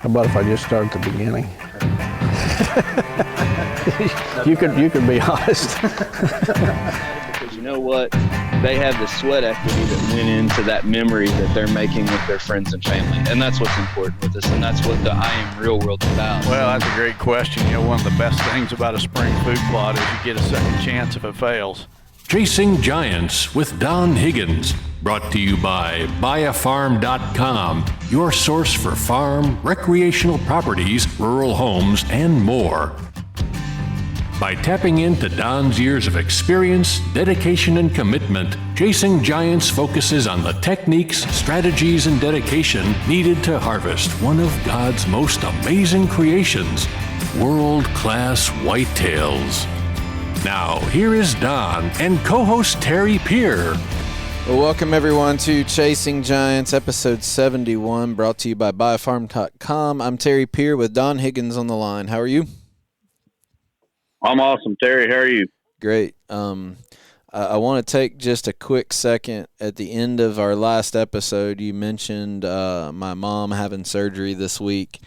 How about if I just start at the beginning? you could be honest. Because you know what? They have the sweat equity that went into that memory that they're making with their friends and family. And that's what's important with us. And that's what the I Am Real World's about. Well, that's a great question. You know, one of the best things about a spring food plot is you get a second chance if it fails. Chasing Giants with Don Higgins. Brought to you by buyafarm.com, your source for farm, recreational properties, rural homes, and more. By tapping into Don's years of experience, dedication, and commitment, Chasing Giants focuses on the techniques, strategies, and dedication needed to harvest one of God's most amazing creations, world-class whitetails. Now, here is Don and co-host Terry Peer. Well, welcome everyone to Chasing Giants, episode 71, brought to you by buyafarm.com. I'm Terry Peer with Don Higgins on the line. How are you? I'm awesome, Terry. How are you? Great. I want to take just a quick second. At the end of our last episode, you mentioned my mom having surgery this week.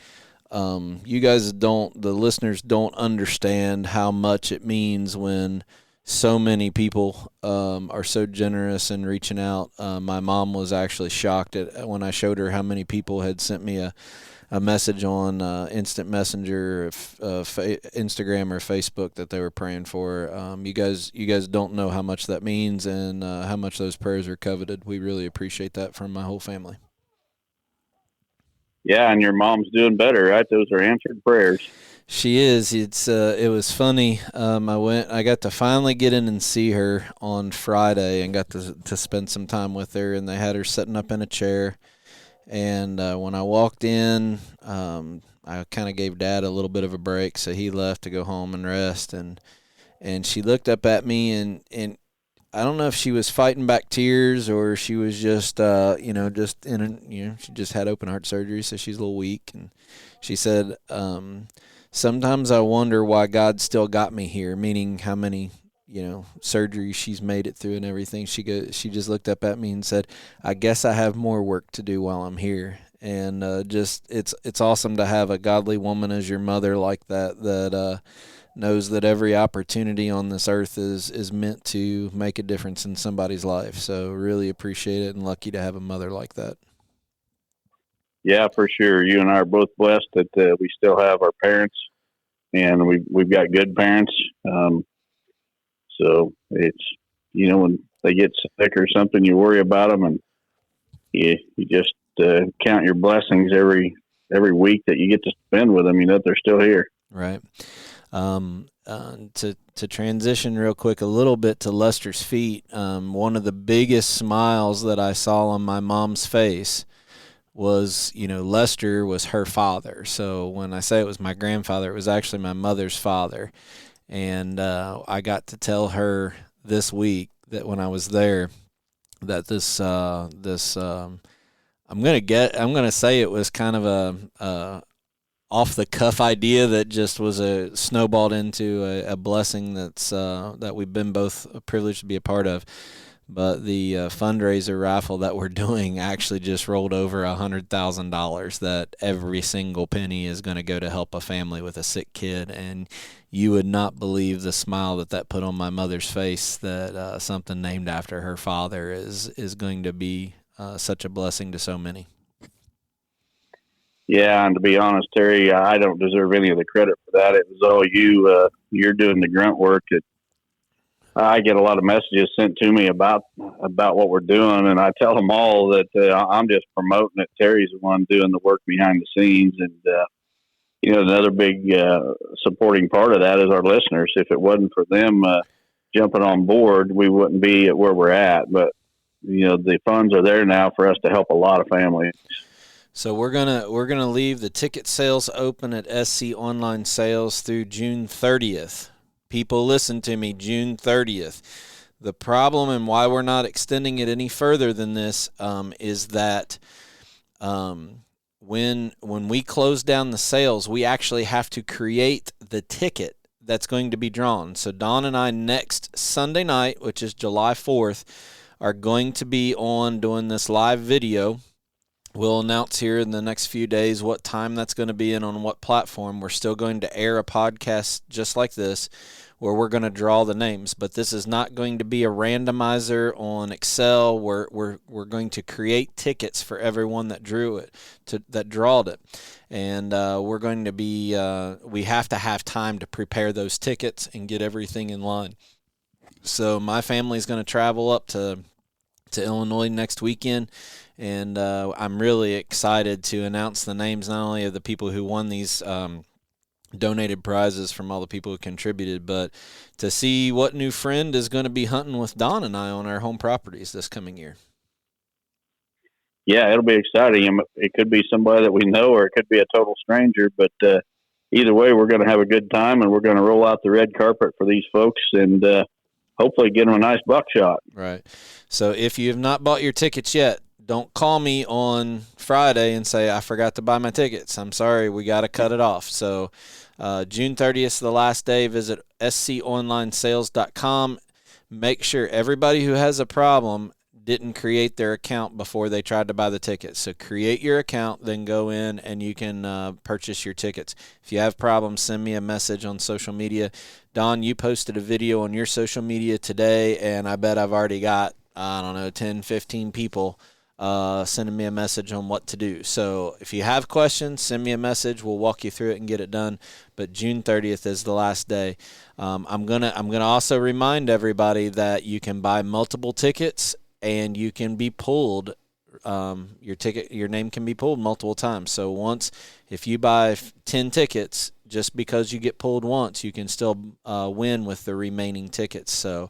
You guys the listeners don't understand how much it means when so many people are so generous in reaching out. My mom was actually shocked when I showed her how many people had sent me a message on Instant Messenger, Instagram or Facebook that they were praying for. You guys don't know how much that means and how much those prayers are coveted. We really appreciate that from my whole family. Yeah, and your mom's doing better, right? Those are answered prayers. She is. It was funny. I got to finally get in and see her on Friday and got to spend some time with her, and they had her sitting up in a chair. And when I walked in, I kind of gave Dad a little bit of a break, so he left to go home and rest. And she looked up at me, and I don't know if she was fighting back tears or she was just, she just had open heart surgery, so she's a little weak. And she said, sometimes I wonder why God still got me here, meaning how many surgeries she's made it through and everything. She just looked up at me and said, I guess I have more work to do while I'm here. And it's awesome to have a godly woman as your mother like that knows that every opportunity on this earth is meant to make a difference in somebody's life. So really appreciate it and lucky to have a mother like that. Yeah, for sure. You and I are both blessed that we still have our parents, and we've got good parents. So it's, when they get sick or something, you worry about them, and you just count your blessings every week that you get to spend with them. You know that they're still here. Right. To transition real quick a little bit to Lester's feet, one of the biggest smiles that I saw on my mom's face was, Lester was her father. So when I say it was my grandfather, it was actually my mother's father. And I got to tell her this week that when I was there that I'm gonna say it was kind of a off the cuff idea that just was snowballed into a blessing that we've been both privileged to be a part of. But the fundraiser raffle that we're doing actually just rolled over $100,000 that every single penny is going to go to help a family with a sick kid. And you would not believe the smile that put on my mother's face that something named after her father is going to be such a blessing to so many. Yeah, and to be honest, Terry, I don't deserve any of the credit for that. It was all you. You're doing the grunt work. I get a lot of messages sent to me about what we're doing, and I tell them all that I'm just promoting it. Terry's the one doing the work behind the scenes, and another big supporting part of that is our listeners. If it wasn't for them jumping on board, we wouldn't be at where we're at. But the funds are there now for us to help a lot of families. So we're gonna leave the ticket sales open at SC Online Sales through June 30th. People, listen to me, June 30th. The problem and why we're not extending it any further than this is that when we close down the sales, we actually have to create the ticket that's going to be drawn. So Don and I next Sunday night, which is July 4th, are going to be on doing this live video. We'll announce here in the next few days what time that's going to be and on what platform. We're still going to air a podcast just like this where we're going to draw the names, but this is not going to be a randomizer on Excel. We're going to create tickets for everyone that that drawed it. And we're going to be we have to have time to prepare those tickets and get everything in line. So my family's going to travel up to Illinois next weekend, and I'm really excited to announce the names not only of the people who won these donated prizes from all the people who contributed, but to see what new friend is going to be hunting with Don and I on our home properties this coming year. Yeah, it'll be exciting. It could be somebody that we know, or it could be a total stranger, but either way, we're going to have a good time, and we're going to roll out the red carpet for these folks and hopefully get them a nice buckshot. Right. So if you have not bought your tickets yet, don't call me on Friday and say, I forgot to buy my tickets. I'm sorry, we got to cut it off. So June 30th is the last day. Visit sconlinesales.com. Make sure everybody who has a problem didn't create their account before they tried to buy the tickets. So create your account, then go in and you can purchase your tickets. If you have problems, send me a message on social media. Don, you posted a video on your social media today, and I bet I've already got, 10, 15 people sending me a message on what to do. So if you have questions, send me a message. We'll walk you through it and get it done. But June 30th is the last day. I'm gonna also remind everybody that you can buy multiple tickets and you can be pulled. Your name can be pulled multiple times. So if you buy 10 tickets, just because you get pulled once, you can still win with the remaining tickets. So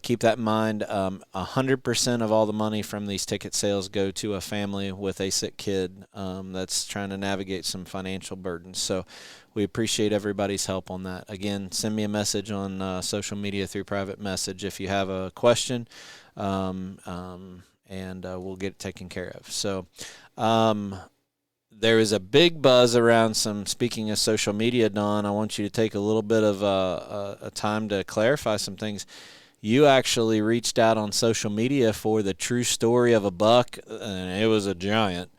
keep that in mind. 100% of all the money from these ticket sales go to a family with a sick kid that's trying to navigate some financial burdens. So we appreciate everybody's help on that. Again, send me a message on social media through private message if you have a question, and we'll get it taken care of. So there is a big buzz around speaking of social media, Don, I want you to take a little bit of a time to clarify some things. You actually reached out on social media for the true story of a buck, and it was a giant.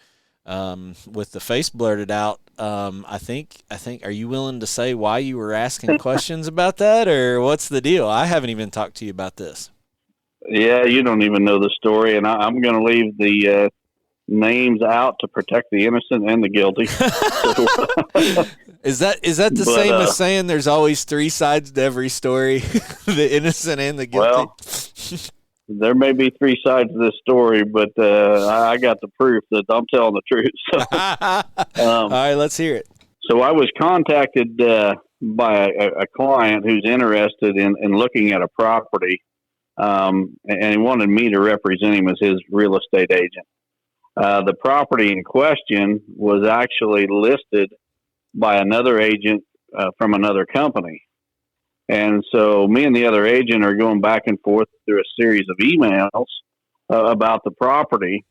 With the face blurted out, I think, are you willing to say why you were asking questions about that, or what's the deal? I haven't even talked to you about this. Yeah, you don't even know the story, and I'm going to leave the names out to protect the innocent and the guilty. Is that the same as saying there's always three sides to every story, the innocent and the guilty? Well, there may be three sides to this story, but I got the proof that I'm telling the truth. So, all right, let's hear it. So I was contacted by a client who's interested in looking at a property, and he wanted me to represent him as his real estate agent. The property in question was actually listed by another agent from another company. And so me and the other agent are going back and forth through a series of emails about the property.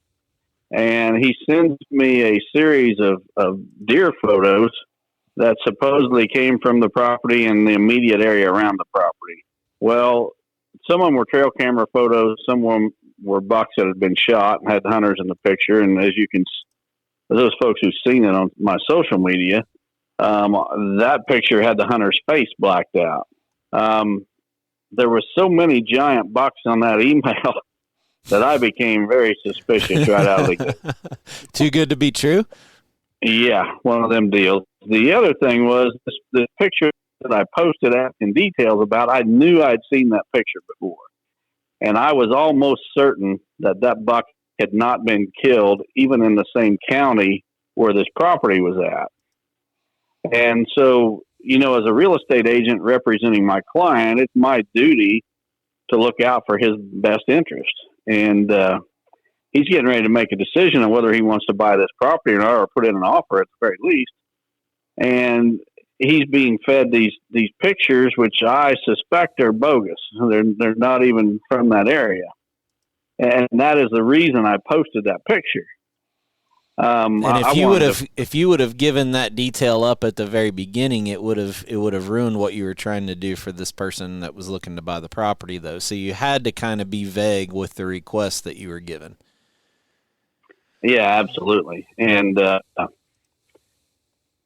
And he sends me a series of deer photos that supposedly came from the property and the immediate area around the property. Well, some of them were trail camera photos. Some of them were bucks that had been shot and had hunters in the picture. And as those folks who've seen it on my social media, that picture had the hunter's face blacked out. There were so many giant bucks on that email that I became very suspicious right out of the gate. Too good to be true? Yeah, one of them deals. The other thing was this picture that I posted asking details about, I knew I'd seen that picture before. And I was almost certain that buck had not been killed, even in the same county where this property was at. And so, as a real estate agent representing my client, it's my duty to look out for his best interest. And he's getting ready to make a decision on whether he wants to buy this property or not, or put in an offer at the very least. And he's being fed these pictures, which I suspect are bogus. They're not even from that area. And that is the reason I posted that picture. And if you would have given that detail up at the very beginning, it would have ruined what you were trying to do for this person that was looking to buy the property, though. So you had to kind of be vague with the request that you were given. Yeah, absolutely. And,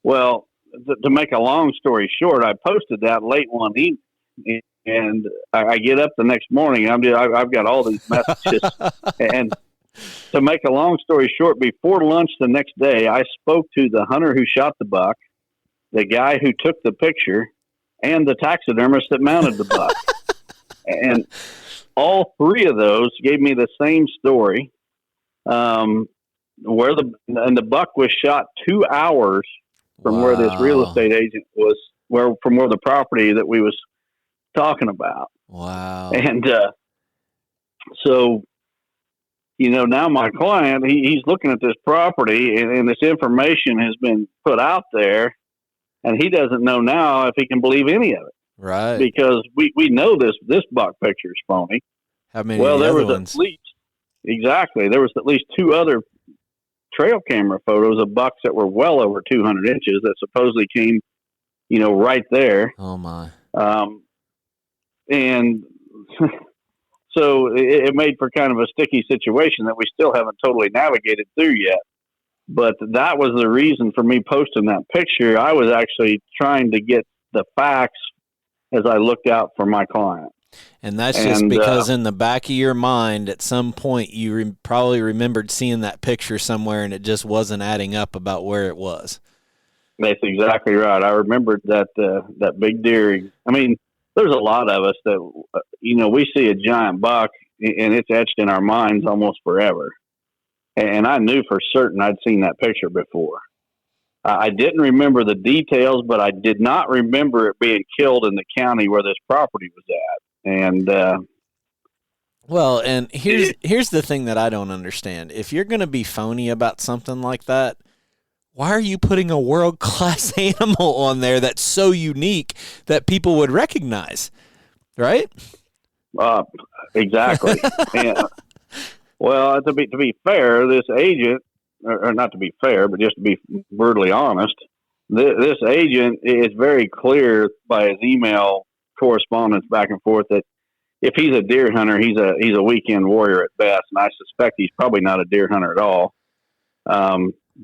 well, to make a long story short, I posted that late one evening, and I get up the next morning. I've got all these messages, and to make a long story short, before lunch the next day, I spoke to the hunter who shot the buck, the guy who took the picture, and the taxidermist that mounted the buck. And all three of those gave me the same story. Where the buck was shot 2 hours from where this real estate agent was, from where the property that we was talking about. Wow. And so, now my client, he's looking at this property, and this information has been put out there, and he doesn't know now if he can believe any of it. Right. Because we know this buck picture is phony. How many Well, of the there other was ones? There was at least two other trail camera photos of bucks that were well over 200 inches that supposedly came, right there. Oh my. And so it made for kind of a sticky situation that we still haven't totally navigated through yet. But that was the reason for me posting that picture. I was actually trying to get the facts as I looked out for my client. And that's just because in the back of your mind, at some point, you probably remembered seeing that picture somewhere, and it just wasn't adding up about where it was. That's exactly right. I remembered that big deer. I mean, there's a lot of us that, we see a giant buck, and it's etched in our minds almost forever. And I knew for certain I'd seen that picture before. I didn't remember the details, but I did not remember it being killed in the county where this property was at. And well, and here's the thing that I don't understand. If you're going to be phony about something like that, why are you putting a world-class animal on there that's so unique that people would recognize, right? Exactly. And, well, to be fair, this agent, or not to be fair, but just to be brutally honest, this agent is very clear by his email correspondence back and forth that if he's a deer hunter, he's a weekend warrior at best, and I suspect he's probably not a deer hunter at all.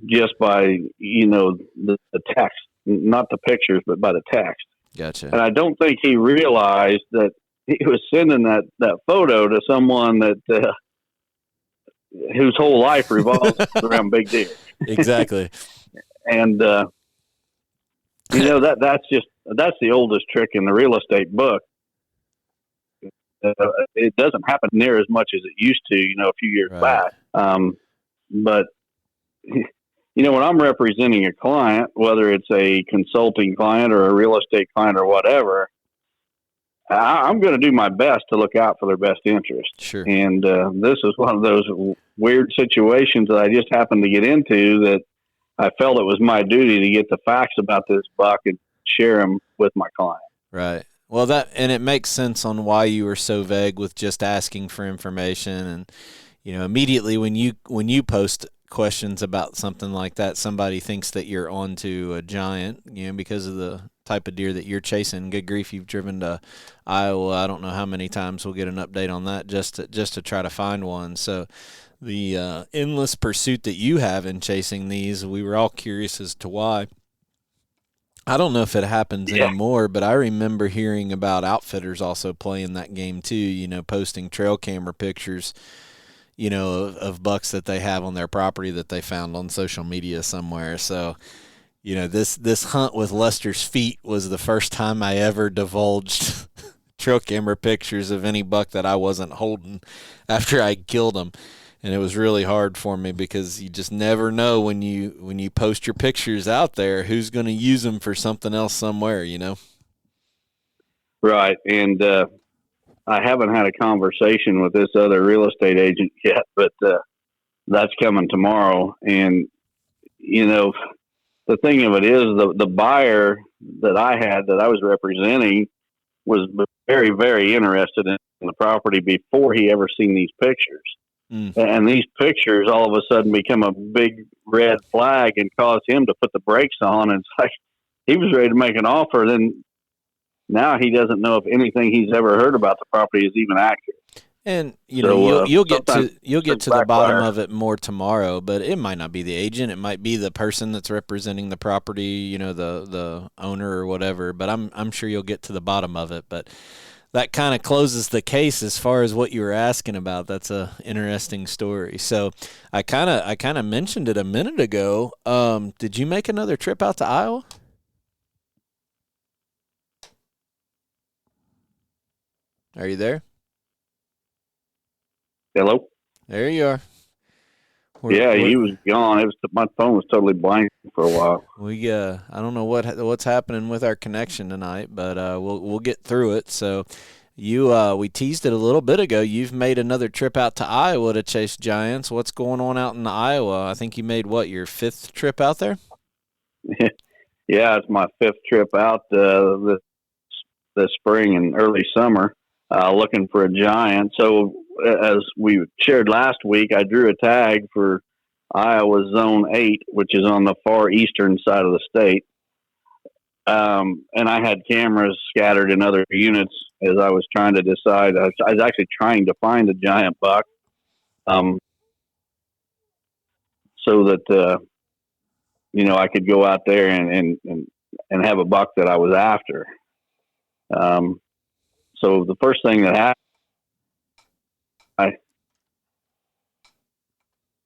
Just by the text, not the pictures, but by the text. Gotcha. And I don't think he realized that he was sending that photo to someone that whose whole life revolves around big deer. Exactly. And that's the oldest trick in the real estate book. It doesn't happen near as much as it used to, a few years back. But when I'm representing a client, whether it's a consulting client or a real estate client or whatever, I'm going to do my best to look out for their best interest. Sure. And this is one of those weird situations that I just happened to get into that I felt it was my duty to get the facts about this buck and share them with my client. Right. Well, and it makes sense on why you were so vague with just asking for information. And, immediately when you post questions about something like that, somebody thinks that you're onto a giant, because of the type of deer that you're chasing. Good grief, you've driven to Iowa. I don't know how many times we'll get an update on that just to try to find one. So the endless pursuit that you have in chasing these, we were all curious as to why. I don't know if it happens anymore, but I remember hearing about outfitters also playing that game too, posting trail camera pictures, of bucks that they have on their property that they found on social media somewhere. So, this hunt with Lester's feet was the first time I ever divulged trail camera pictures of any buck that I wasn't holding after I killed him. And it was really hard for me because you just never know when you post your pictures out there who's going to use them for something else somewhere, Right. And I haven't had a conversation with this other real estate agent yet, but that's coming tomorrow. And, the thing of it is the buyer that I was representing was very, very interested in the property before he ever seen these pictures. And these pictures all of a sudden become a big red flag and cause him to put the brakes on. And it's like he was ready to make an offer. Then now he doesn't know if anything he's ever heard about the property is even accurate. And So, you'll get to sometimes the bottom backfire. of it more tomorrow, but it might not be the agent. It might be the person that's representing the property, the owner or whatever. But I'm sure you'll get to the bottom of it. But that kind of closes the case as far as what you were asking about. That's a interesting story. So I kind of mentioned it a minute ago. Did you make another trip out to Iowa? Are you there? Hello? There you are. Yeah, he was gone. My phone was totally blank for a while. I don't know what's happening with our connection tonight, but we'll get through it. So we teased it a little bit ago. You've made another trip out to Iowa to chase giants. What's going on out in Iowa? I think you made your 5th trip out there? Yeah, it's my 5th trip out this spring and early summer, looking for a giant. So as we shared last week, I drew a tag for Iowa Zone 8, which is on the far eastern side of the state. And I had cameras scattered in other units as I was trying to decide. I was actually trying to find a giant buck, so that I could go out there and have a buck that I was after. So the first thing that happened,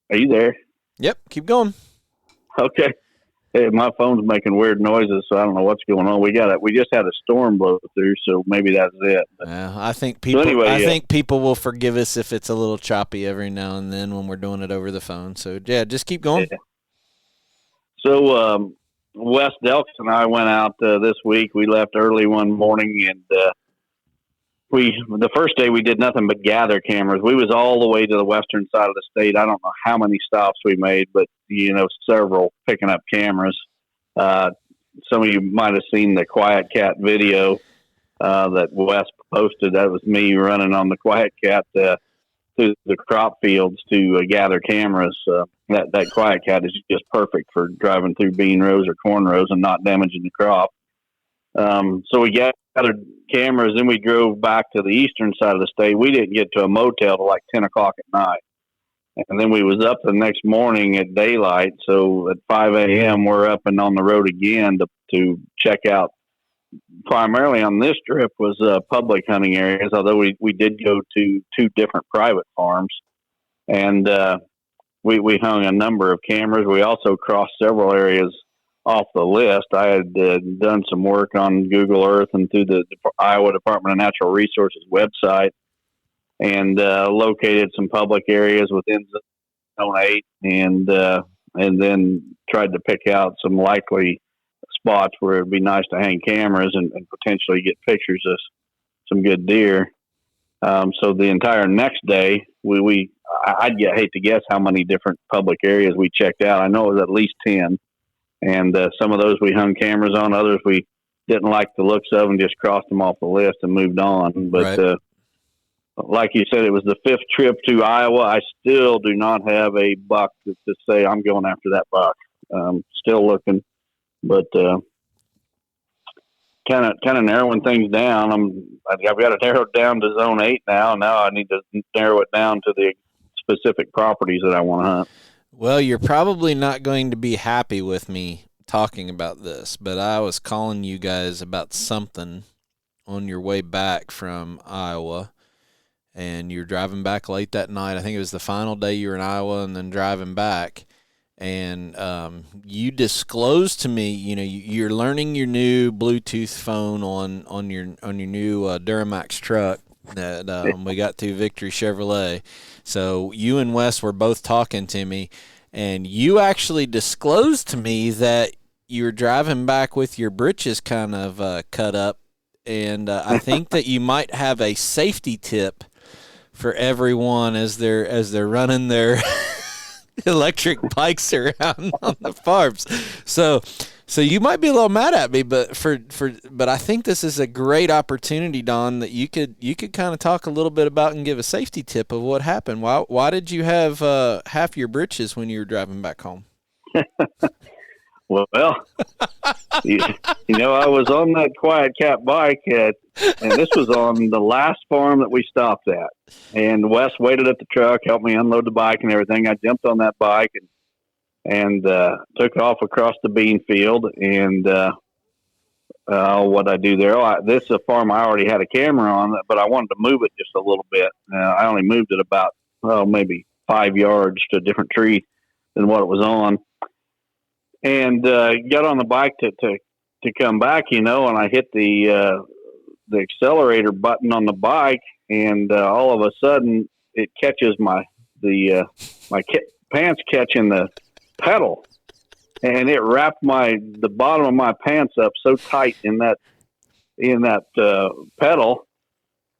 are you there? Yep, keep going. Okay. Hey, my phone's making weird noises, so I don't know what's going on. We just had a storm blow through, so maybe that's it. I think people will forgive us if it's a little choppy every now and then when we're doing it over the phone. So yeah, just keep going. Yeah. So Wes Delks and I went out this week. We left early one morning, and the first day we did nothing but gather cameras. We was all the way to the western side of the state. I don't know how many stops we made, but several, picking up cameras. Some of you might have seen the Quiet Cat video that Wes posted. That was me running on the Quiet Cat through the crop fields to gather cameras. That Quiet Cat is just perfect for driving through bean rows or corn rows and not damaging the crop. So we gathered cameras, then we drove back to the eastern side of the state. We didn't get to a motel till like 10 o'clock at night. And then we was up the next morning at daylight. So at 5 a.m., we're up and on the road again to check out. Primarily on this trip was public hunting areas, although we did go to 2 different private farms. And we hung a number of cameras. We also crossed several areas off the list. I had done some work on Google Earth and through the Iowa Department of Natural Resources website, and located some public areas within Zone 8, and then tried to pick out some likely spots where it'd be nice to hang cameras and potentially get pictures of some good deer. So the entire next day, I'd hate to guess how many different public areas we checked out. I know it was at least 10. And some of those we hung cameras on. Others we didn't like the looks of and just crossed them off the list and moved on. But right. Like you said, it was the 5th trip to Iowa. I still do not have a buck to say I'm going after that buck. Still looking, but kind of narrowing things down. I've got to narrow it down to Zone 8 now. Now I need to narrow it down to the specific properties that I want to hunt. Well, you're probably not going to be happy with me talking about this, but I was calling you guys about something on your way back from Iowa, and you're driving back late that night. I think it was the final day you were in Iowa and then driving back, and you disclosed to me, you're learning your new Bluetooth phone on your new Duramax truck that we got to Victory Chevrolet. So you and Wes were both talking to me, and you actually disclosed to me that you were driving back with your britches kind of cut up, and I think that you might have a safety tip for everyone as they're running their electric bikes around on the farms. So you might be a little mad at me, but I think this is a great opportunity, Don, that you could kind of talk a little bit about and give a safety tip of what happened. Why did you have half your britches when you were driving back home? Well, I was on that Quiet Cat bike, and this was on the last farm that we stopped at. And Wes waited at the truck, helped me unload the bike and everything. I jumped on that bike and took off across the bean field. And what I do there, this is a farm I already had a camera on, but I wanted to move it just a little bit. I only moved it about, maybe 5 yards to a different tree than what it was on. And got on the bike to come back, and I hit the accelerator button on the bike, and all of a sudden it catches my pants catching the pedal, and it wrapped the bottom of my pants up so tight in that pedal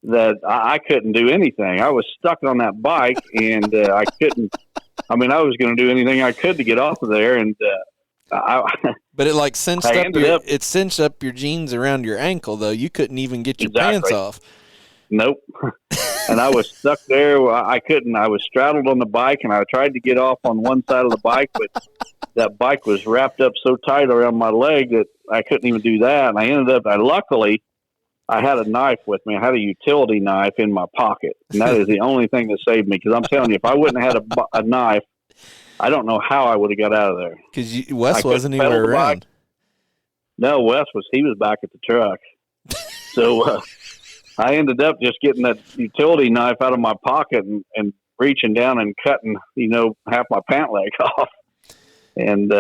that I couldn't do anything. I was stuck on that bike, and I couldn't. I mean, I was going to do anything I could to get off of there, and but it cinched up your jeans around your ankle, though. You couldn't even get your pants off. Nope. And I was stuck there. I couldn't. I was straddled on the bike, and I tried to get off on one side of the bike, but that bike was wrapped up so tight around my leg that I couldn't even do that. And I ended up, luckily, I had a knife with me. I had a utility knife in my pocket, and that is the only thing that saved me. Because I'm telling you, if I wouldn't have had a knife, I don't know how I would have got out of there. Because Wes wasn't even around. No, he was back at the truck. So I ended up just getting that utility knife out of my pocket and reaching down and cutting, half my pant leg off. And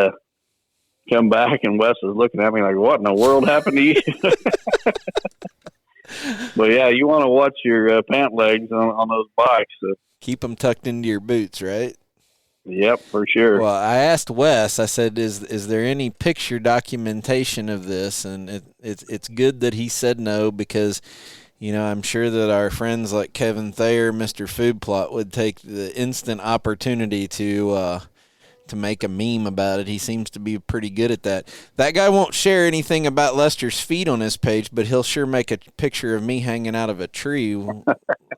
come back, and Wes was looking at me like, what in the world happened to you? But, yeah, you want to watch your pant legs on those bikes. So. Keep them tucked into your boots, right? Yep, for sure. Well, I asked Wes, I said, is there any picture documentation of this? And it's good that he said no, because, I'm sure that our friends like Kevin Thayer, Mr. Food Plot, would take the instant opportunity to make a meme about it. He seems to be pretty good at that. That guy won't share anything about Lester's feet on his page, but he'll sure make a picture of me hanging out of a tree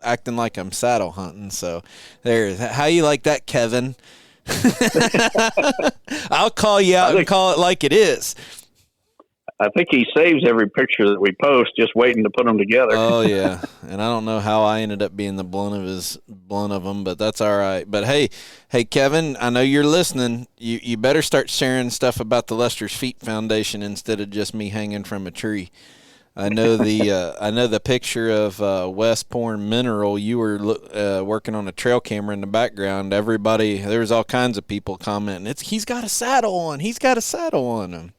acting like I'm saddle hunting. So how you like that, Kevin? I'll call you out and call it like it is. I think he saves every picture that we post, just waiting to put them together. Oh yeah, and I don't know how I ended up being the blunt of them, but that's all right. But hey, Kevin, I know you're listening. You better start sharing stuff about the Lester's Feet Foundation instead of just me hanging from a tree. I know the picture of Wes pouring mineral. You were working on a trail camera in the background. Everybody, there was all kinds of people commenting, he's got a saddle on. He's got a saddle on him.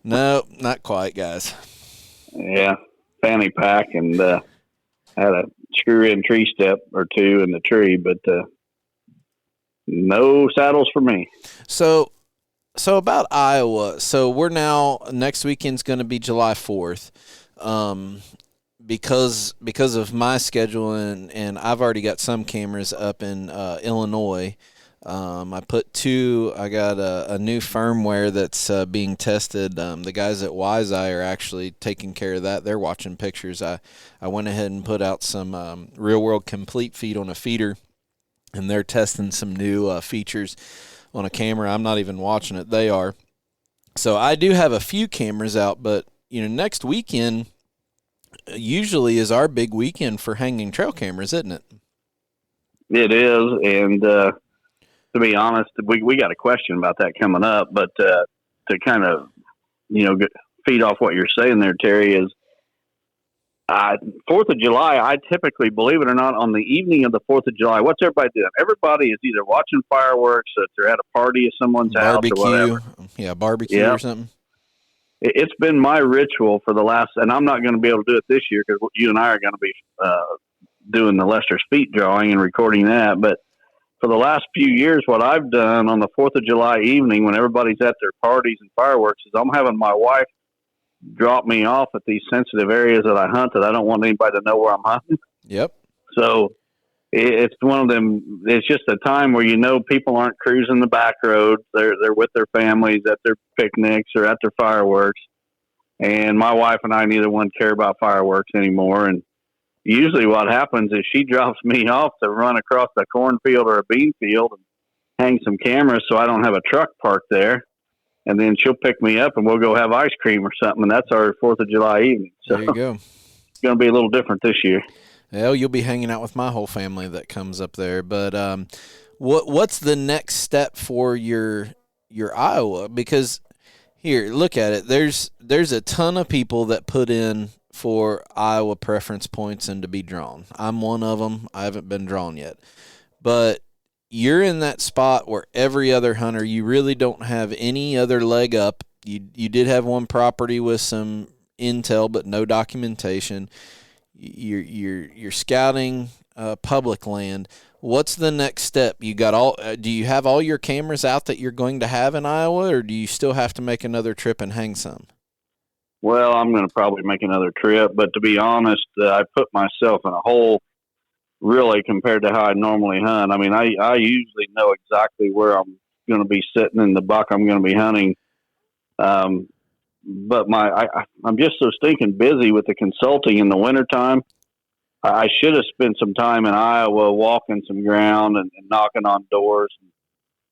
No, not quite, guys. Yeah, fanny pack, and had a screw-in tree step or two in the tree, but no saddles for me. So about Iowa. So we're now, next weekend's going to be July 4th. Because of my schedule, and I've already got some cameras up in Illinois. I got a new firmware that's being tested. The guys at Wise Eye are actually taking care of that. They're watching pictures. I went ahead and put out some Real World Complete feed on a feeder, and they're testing some new features on a camera. I'm not even watching it. They are. So I do have a few cameras out, but next weekend usually is our big weekend for hanging trail cameras, isn't it? It is, and to be honest, we got a question about that coming up, but to kind of, feed off what you're saying there, Terry, is 4th of July, I typically, believe it or not, on the evening of the 4th of July, what's everybody doing? Everybody is either watching fireworks, or they're at a party at someone's house or whatever. Yeah, barbecue or something. It's been my ritual for the last, and I'm not going to be able to do it this year because you and I are going to be doing the Lester's Feet drawing and recording that, but for the last few years, what I've done on the 4th of July evening when everybody's at their parties and fireworks is I'm having my wife drop me off at these sensitive areas that I hunt that I don't want anybody to know where I'm hunting. Yep. So it's one of them. It's just a time where people aren't cruising the back roads. They're with their families at their picnics or at their fireworks. And my wife and I, neither one care about fireworks anymore. And usually what happens is she drops me off to run across a cornfield or a bean field and hang some cameras so I don't have a truck parked there. and then she'll pick me up and we'll go have ice cream or something. And that's our 4th of July evening. So there you go. It's going to be a little different this year. Well, you'll be hanging out with my whole family that comes up there. But what's the next step for your Iowa? Because here, look at it. There's a ton of people that put in for Iowa preference points and to be drawn. I'm one of them. I haven't been drawn yet. But you're in that spot where every other hunter, you really don't have any other leg up. You did have one property with some intel but no documentation. You're scouting public land. What's the next step? Do you have all your cameras out that you're going to have in Iowa, or do you still have to make another trip and hang some? Well, I'm going to probably make another trip, but to be honest, I put myself in a hole really compared to how I normally hunt. I mean, I usually know exactly where I'm going to be sitting in the buck I'm going to be hunting. But I'm just so stinking busy with the consulting in the wintertime. I should have spent some time in Iowa walking some ground and knocking on doors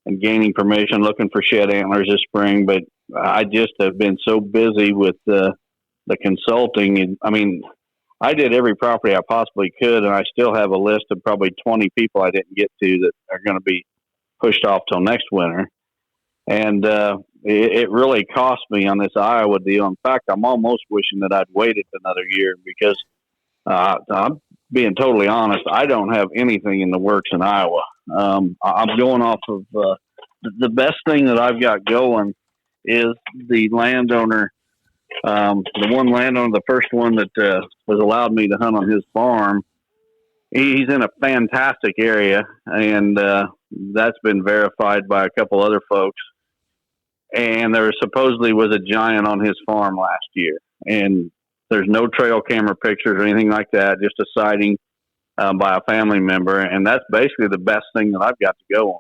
and gaining permission, looking for shed antlers this spring. But I just have been so busy with the consulting. And I mean, I did every property I possibly could, and I still have a list of probably 20 people I didn't get to that are going to be pushed off till next winter. And it really cost me on this Iowa deal. In fact, I'm almost wishing that I'd waited another year because I'm being totally honest. I don't have anything in the works in Iowa. I'm going off of the best thing that I've got going is the landowner. The one landowner, the first one that was allowed me to hunt on his farm, he's in a fantastic area, and that's been verified by a couple other folks. And there supposedly was a giant on his farm last year, and there's no trail camera pictures or anything like that, just a sighting by a family member. And that's basically the best thing that I've got to go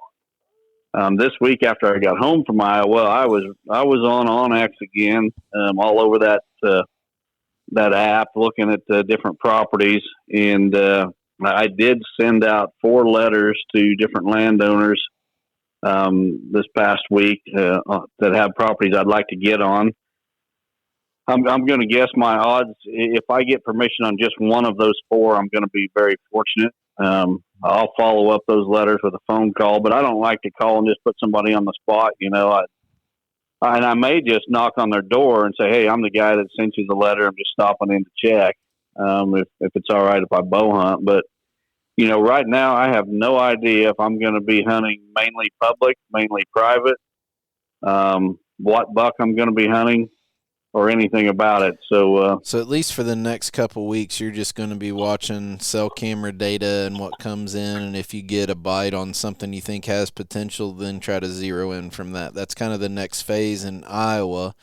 on. This week after I got home from Iowa, I was on OnX again, all over that app, looking at different properties. And I did send out 4 letters to different landowners this past week that have properties I'd like to get on. I'm going to guess my odds. If I get permission on just one of those 4, I'm going to be very fortunate. I'll follow up those letters with a phone call, but I don't like to call and just put somebody on the spot. You know, and I may just knock on their door and say, "Hey, I'm the guy that sent you the letter. I'm just stopping in to check if it's all right if I bow hunt." But you know, right now I have no idea if I'm going to be hunting mainly public, mainly private, what buck I'm going to be hunting, or anything about it. So at least for the next couple weeks, you're just going to be watching cell camera data and what comes in, and if you get a bite on something you think has potential, then try to zero in from that. That's kind of the next phase in Iowa.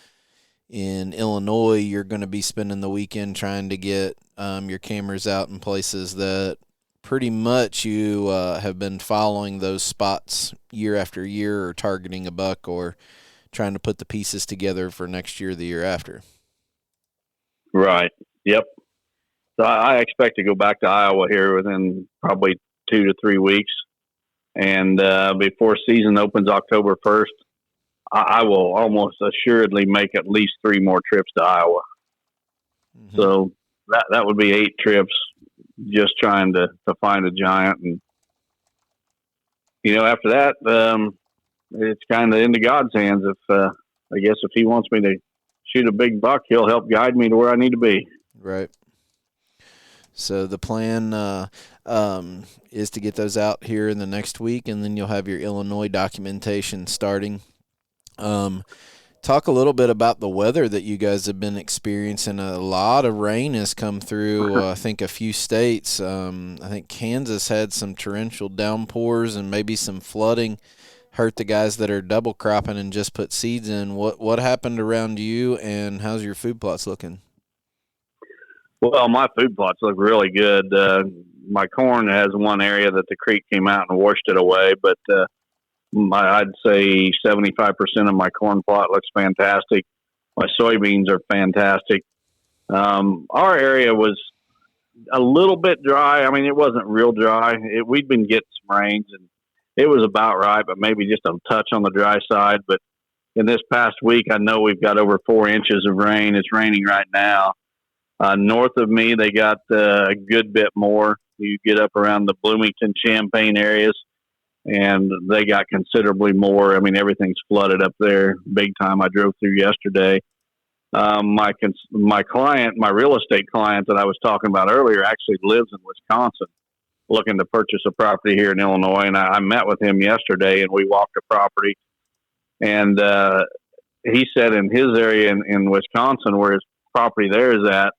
In Illinois, you're going to be spending the weekend trying to get your cameras out in places that pretty much you have been following those spots year after year, or targeting a buck, or trying to put the pieces together for next year, the year after. Right. Yep. So I expect to go back to Iowa here within probably 2 to 3 weeks. And before season opens October 1st, I will almost assuredly make at least 3 more trips to Iowa. Mm-hmm. So that would be 8 trips just trying to find a giant. And, you know, after that, it's kind of into God's hands. I guess if he wants me to shoot a big buck, he'll help guide me to where I need to be. Right. So the plan is to get those out here in the next week, and then you'll have your Illinois documentation starting. Talk a little bit about the weather that you guys have been experiencing. A lot of rain has come through, I think, a few states. I think Kansas had some torrential downpours and maybe some flooding. Hurt the guys that are double cropping and just put seeds in. What happened around you, and how's your food plots looking? Well, my food plots look really good. My corn has one area that the creek came out and washed it away, but I'd say 75% of my corn plot looks fantastic. My soybeans are fantastic. Our area was a little bit dry. I mean, it wasn't real dry. We'd been getting some rains, and it was about right, but maybe just a touch on the dry side. But in this past week, I know we've got over 4 inches of rain. It's raining right now. North of me, they got a good bit more. You get up around the Bloomington, Champaign areas, and they got considerably more. I mean, everything's flooded up there big time. I drove through yesterday. My client, my real estate client that I was talking about earlier, actually lives in Wisconsin, looking to purchase a property here in Illinois. And I met with him yesterday, and we walked the property. And he said in his area in Wisconsin, where his property there is at,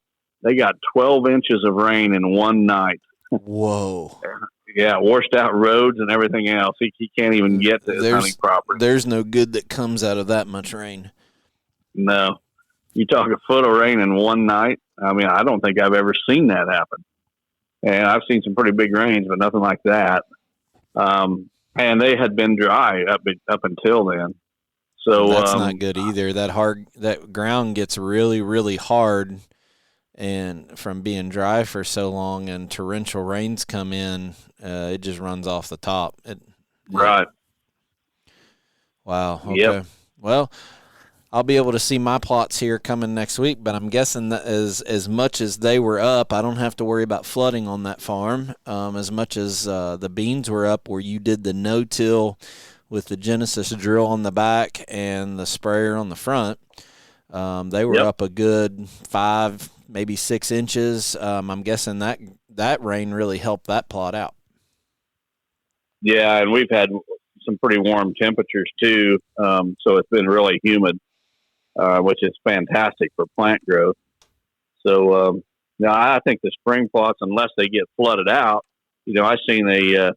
they got 12 inches of rain in one night. Whoa. Yeah, washed out roads and everything else. He can't even get to his hunting property. There's no good that comes out of that much rain. No. You talk a foot of rain in one night. I mean, I don't think I've ever seen that happen. And I've seen some pretty big rains, but nothing like that. And they had been dry up until then. So that's not good either. That ground gets really, really hard, and from being dry for so long, and torrential rains come in, it just runs off the top. Right. Wow. Okay. Yep. Well, I'll be able to see my plots here coming next week, but I'm guessing that as much as they were up, I don't have to worry about flooding on that farm. As much as the beans were up, where you did the no-till with the Genesis drill on the back and the sprayer on the front, they were up a good 5, maybe 6 inches. I'm guessing that rain really helped that plot out. Yeah, and we've had some pretty warm temperatures too, so it's been really humid, which is fantastic for plant growth. So, I think the spring plots, unless they get flooded out, I seen a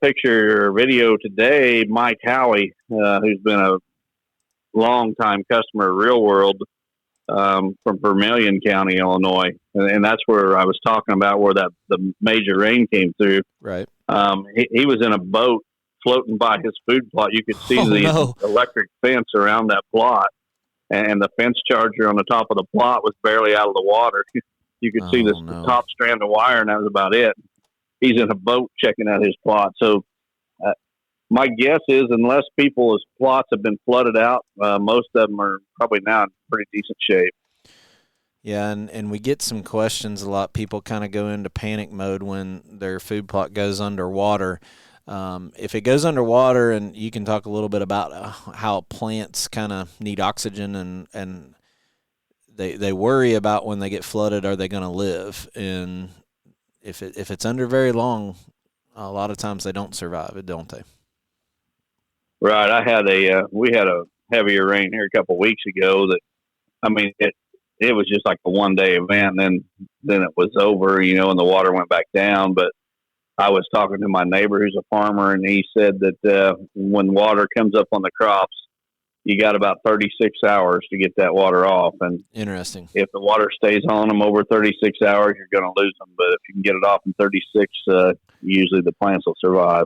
picture or video today. Mike Howie, who's been a long-time customer of Real World, from Vermilion County, Illinois, and that's where I was talking about where the major rain came through. Right. He was in a boat floating by his food plot. You could see electric fence around that plot, and the fence charger on the top of the plot was barely out of the water. You could see the top strand of wire, and that was about it. He's in a boat checking out his plot. So my guess is, unless people's plots have been flooded out, most of them are probably now in pretty decent shape. Yeah, and we get some questions a lot. People kind of go into panic mode when their food plot goes underwater. If it goes underwater, and you can talk a little bit about how plants kind of need oxygen, and they worry about when they get flooded, are they going to live? And if it's under very long, a lot of times they don't survive it, don't they? Right. We had a heavier rain here a couple of weeks ago that, I mean, it was just like a 1-day event, and then it was over, and the water went back down. But I was talking to my neighbor who's a farmer, and he said that when water comes up on the crops, you got about 36 hours to get that water off. And interesting. If the water stays on them over 36 hours, you're going to lose them. But if you can get it off in 36, usually the plants will survive.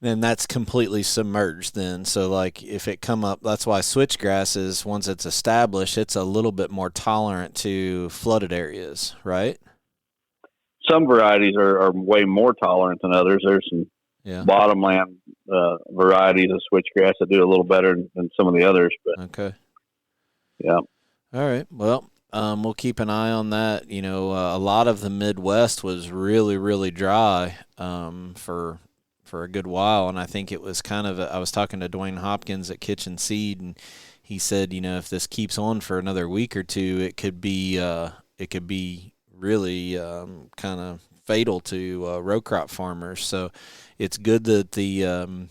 Then that's completely submerged then. So like if it come up, that's why switchgrass is, once it's established, it's a little bit more tolerant to flooded areas, right? Some varieties are way more tolerant than others. There's some bottomland varieties of switchgrass that do a little better than some of the others. But okay. Yeah. All right. Well, we'll keep an eye on that. A lot of the Midwest was really, really dry for a good while, and I think it was kind of I was talking to Dwayne Hopkins at Kitchen Seed, and he said, if this keeps on for another week or two, it could be really kind of fatal to row crop farmers. So it's good that the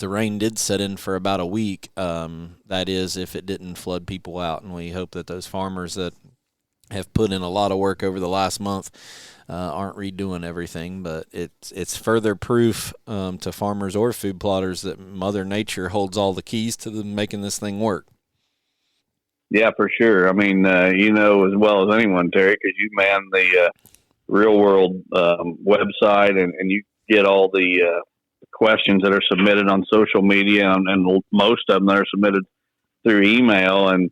rain did set in for about a week. That is, if it didn't flood people out, and we hope that those farmers that have put in a lot of work over the last month aren't redoing everything. But it's further proof to farmers or food plotters that Mother Nature holds all the keys to making this thing work. Yeah, for sure. I mean, as well as anyone, Terry, because you man the Real World website, and you get all the questions that are submitted on social media, and most of them that are submitted through email. And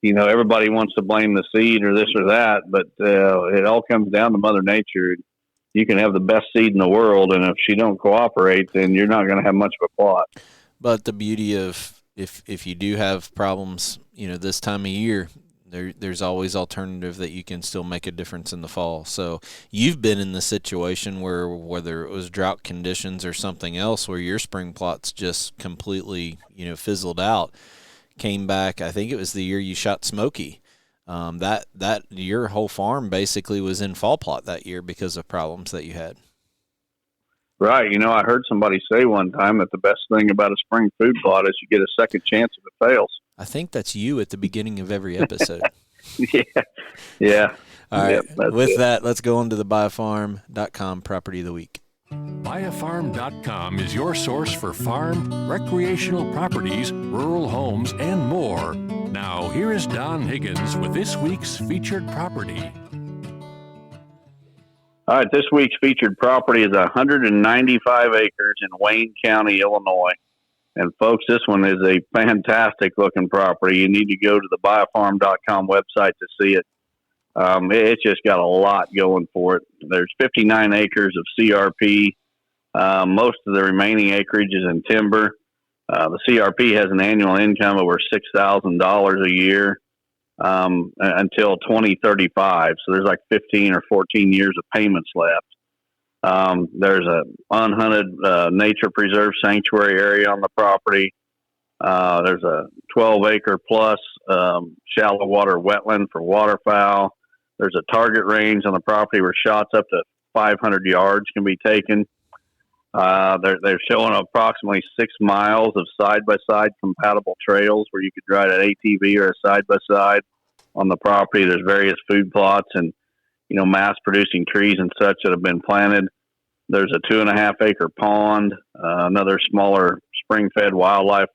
everybody wants to blame the seed or this or that, but it all comes down to Mother Nature. You can have the best seed in the world, and if she don't cooperate, then you're not going to have much of a plot. But the beauty of if you do have problems, this time of year, there's always alternative that you can still make a difference in the fall. So you've been in the situation where whether it was drought conditions or something else where your spring plots just completely, fizzled out, came back. I think it was the year you shot Smoky. That your whole farm basically was in fall plot that year because of problems that you had. Right. I heard somebody say one time that the best thing about a spring food plot is you get a second chance if it fails. I think that's you at the beginning of every episode. Yeah. All right. Yep, With that, let's go on to the buyfarm.com property of the week. Buyafarm.com is your source for farm, recreational properties, rural homes, and more. Now, here is Don Higgins with this week's featured property. All right, this week's featured property is 195 acres in Wayne County, Illinois. And folks, this one is a fantastic looking property. You need to go to the buyafarm.com website to see it. It's just got a lot going for it. There's 59 acres of CRP. Most of the remaining acreage is in timber. The CRP has an annual income of over $6,000 a year until 2035. So there's like 15 or 14 years of payments left. There's a unhunted nature preserve sanctuary area on the property. There's a 12-acre plus shallow water wetland for waterfowl. There's a target range on the property where shots up to 500 yards can be taken. They're showing approximately 6 miles of side-by-side compatible trails where you could ride an ATV or a side-by-side on the property. There's various food plots and, mass-producing trees and such that have been planted. There's a 2.5-acre pond, another smaller spring-fed wildlife